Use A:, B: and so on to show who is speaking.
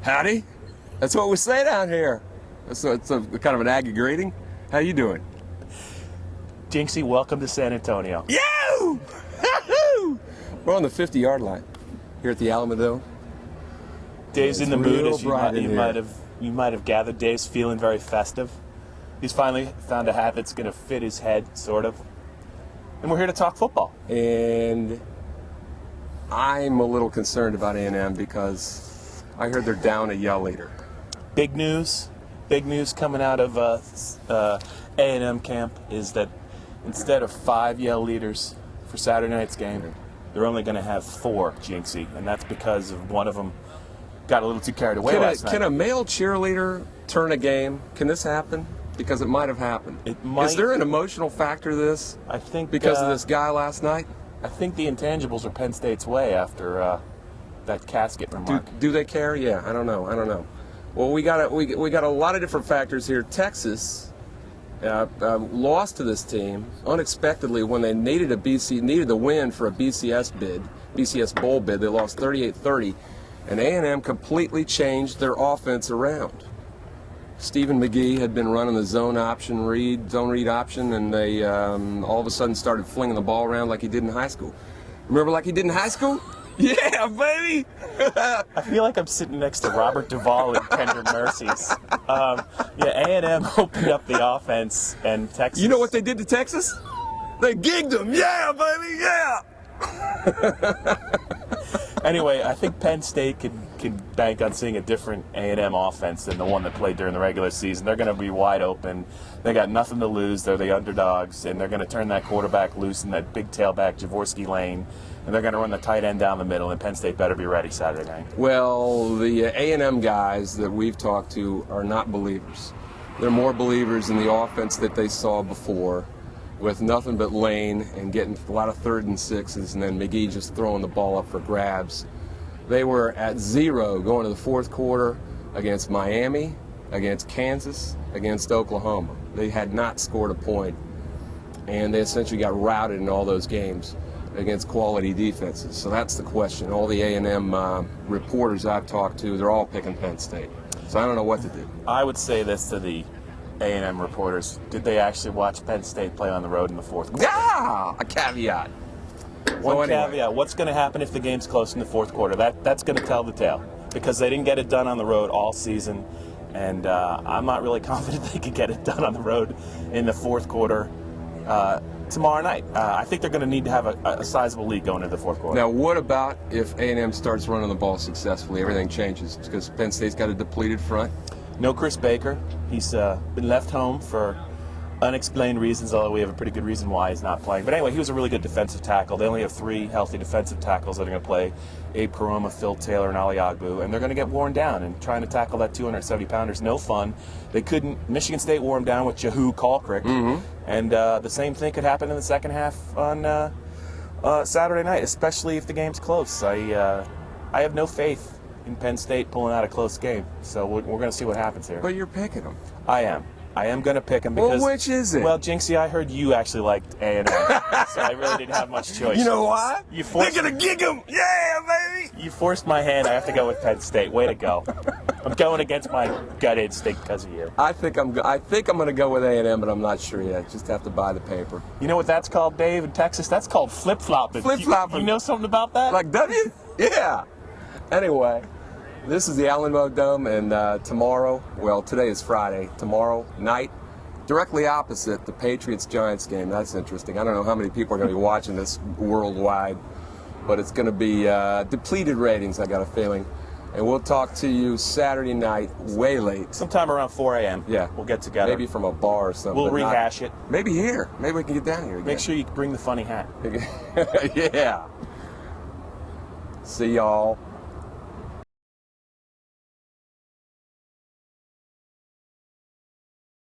A: Howdy. That's what we say down here. So it's a kind of an Aggie greeting. How you doing?
B: Jinxie, welcome to San Antonio.
A: Yo! We're on the 50-yard line here at the Alamo Bowl.
B: Dave's in the mood, as you might have gathered. Dave's feeling very festive. He's finally found a hat that's going to fit his head, sort of. And we're here to talk football.
A: And I'm a little concerned about A&M because I heard they're down a yell leader.
B: Big news coming out of A&M camp is that instead of 5 yell leaders for Saturday night's game, they're only going to have 4, Jinxie, and that's because of one of them got a little too carried away last night.
A: Can a male cheerleader turn a game? Can this happen? Because it might have happened.
B: It might.
A: Is there an emotional factor to this?
B: I think
A: because of this guy last night.
B: I think the intangibles are Penn State's way after that casket remark.
A: Do they care? Yeah, I don't know. Well, we got a lot of different factors here. Texas lost to this team unexpectedly when they needed a win for a BCS Bowl bid. They lost 38-30, and A&M completely changed their offense around. Stephen McGee had been running the zone read option, and they all of a sudden started flinging the ball around like he did in high school. Remember like he did in high school? Yeah, baby!
B: I feel like I'm sitting next to Robert Duvall in Tender Mercies. A&M opened up the offense, and Texas...
A: You know what they did to Texas? They gigged them. Yeah, baby, yeah!
B: Anyway, I think Penn State can bank on seeing a different A&M offense than the one that played during the regular season. They're going to be wide open. They got nothing to lose. They're the underdogs, and they're going to turn that quarterback loose in that big tailback Jaworski lane, and they're going to run the tight end down the middle, and Penn State better be ready Saturday night.
A: Well, the A&M guys that we've talked to are not believers. They're more believers in the offense that they saw before, with nothing but lane and getting a lot of 3rd and 6s, and then McGee just throwing the ball up for grabs. They were at 0 going to the 4th quarter against Miami, against Kansas, against Oklahoma. They had not scored a point, and they essentially got routed in all those games against quality defenses. So that's the question. All the A&M reporters I've talked to, they're all picking Penn State. So I don't know what to do.
B: I would say this to the A&M reporters. Did they actually watch Penn State play on the road in the 4th quarter?
A: Ah, a caveat.
B: One caveat. What's going to happen if the game's close in the 4th quarter? That's going to tell the tale, because they didn't get it done on the road all season, and I'm not really confident they could get it done on the road in the 4th quarter tomorrow night. I think they're going to need to have a sizable lead going into the 4th quarter.
A: Now, what about if A&M starts running the ball successfully? Everything changes because Penn State's got a depleted front.
B: No Chris Baker. He's been left home for unexplained reasons, although we have a pretty good reason why he's not playing. But anyway, he was a really good defensive tackle. They only have 3 healthy defensive tackles that are going to play: Abe Karoma, Phil Taylor, and Ali Agbu. And they're going to get worn down. And trying to tackle that 270-pounder is no fun. They couldn't. Michigan State wore him down with Jahu Kalkrick. Mm-hmm. And the same thing could happen in the second half on Saturday night, especially if the game's close. I have no faith in Penn State pulling out a close game. So we're going to see what happens here.
A: But you're picking them.
B: I am going to pick him because...
A: Well, which is it?
B: Well, Jinxie, I heard you actually liked A&M, so I really didn't have much choice.
A: You know why?
B: They're
A: going to gig them! Yeah, baby!
B: You forced my hand. I have to go with Penn State. Way to go. I'm going against my gut instinct because of you.
A: I think I'm going to go with A&M, but I'm not sure yet. Just have to buy the paper.
B: You know what that's called, Dave, in Texas? That's called flip-flopping.
A: Flip-flopping.
B: You know something about that?
A: Like W? Yeah. Anyway, this is the Alamo Dome, and today is Friday. Tomorrow night, directly opposite the Patriots-Giants game. That's interesting. I don't know how many people are going to be watching this worldwide, but it's going to be depleted ratings, I got a feeling. And we'll talk to you Saturday night, way late.
B: Sometime around 4 a.m.
A: Yeah.
B: We'll get together.
A: Maybe from a bar or something.
B: We'll rehash it.
A: Maybe here. Maybe we can get down here again.
B: Make sure you bring the funny hat.
A: Yeah. See y'all.